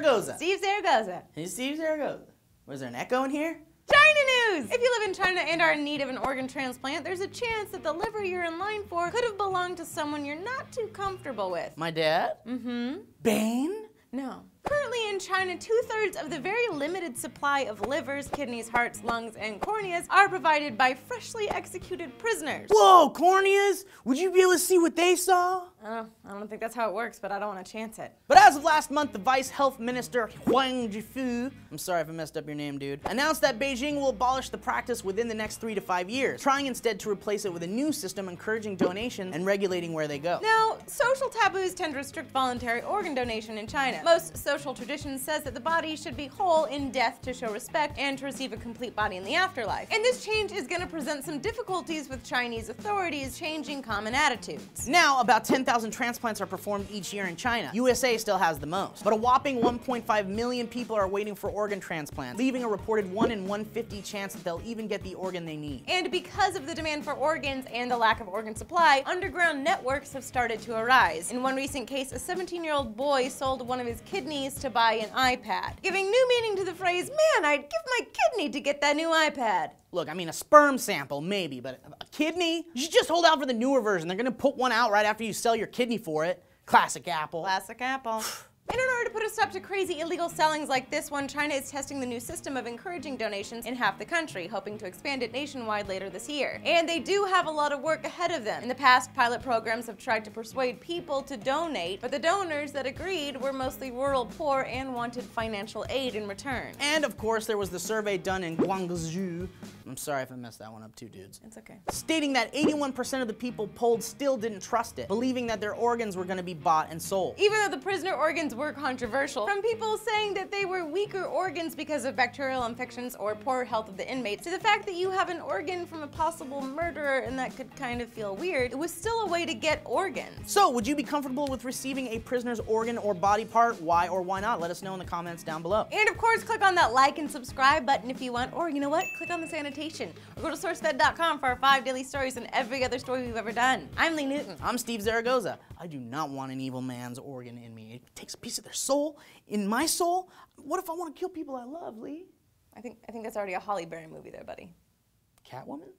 Zaragoza. Steve Zaragoza. Hey, Steve Zaragoza. Was there an echo in here? China news! If you live in China and are in need of an organ transplant, there's a chance that the liver you're in line for could have belonged to someone you're not too comfortable with. My dad? Mm-hmm. Bane? No. Currently in China, 2/3 of the very limited supply of livers, kidneys, hearts, lungs, and corneas are provided by freshly executed prisoners. Whoa, corneas? Would you be able to see what they saw? I don't think that's how it works, but I don't want to chance it. But as of last month, the Vice Health Minister Huang Jifu, I'm sorry if I messed up your name, dude, announced that Beijing will abolish the practice within the next 3 to 5 years, trying instead to replace it with a new system encouraging donation and regulating where they go. Now, social taboos tend to restrict voluntary organ donation in China. Most social tradition says that the body should be whole in death to show respect and to receive a complete body in the afterlife. And this change is going to present some difficulties with Chinese authorities changing common attitudes. Now, about 10,000 transplants are performed each year in China. USA still has the most. But a whopping 1.5 million people are waiting for organ transplants, leaving a reported 1 in 150 chance that they'll even get the organ they need. And because of the demand for organs and the lack of organ supply, underground networks have started to arise. In one recent case, a 17-year-old boy sold one of his kidneys to buy an iPad, giving new meaning to the phrase, "Man, I'd give my kidney to get that new iPad." Look, I mean, a sperm sample, maybe, but a kidney? You should just hold out for the newer version. They're gonna put one out right after you sell your kidney for it. Classic Apple. Classic Apple. And in order to put a stop to crazy illegal sellings like this one, China is testing the new system of encouraging donations in half the country, hoping to expand it nationwide later this year. And they do have a lot of work ahead of them. In the past, pilot programs have tried to persuade people to donate, but the donors that agreed were mostly rural poor and wanted financial aid in return. And of course, there was the survey done in Guangzhou. I'm sorry if I messed that one up too, dudes. It's okay. Stating that 81% of the people polled still didn't trust it, believing that their organs were gonna be bought and sold. Even though the prisoner organs were controversial, from people saying that they were weaker organs because of bacterial infections or poor health of the inmates, to the fact that you have an organ from a possible murderer and that could kind of feel weird, it was still a way to get organs. So, would you be comfortable with receiving a prisoner's organ or body part? Why or why not? Let us know in the comments down below. And of course, click on that like and subscribe button if you want, or you know what? Click on this annotation, or go to SourceFed.com for our 5 daily stories and every other story we've ever done. I'm Lee Newton. I'm Steve Zaragoza. I do not want an evil man's organ in me. It takes a piece of their soul. In my soul? What if I want to kill people I love, Lee? I think that's already a Halle Berry movie there, buddy. Catwoman?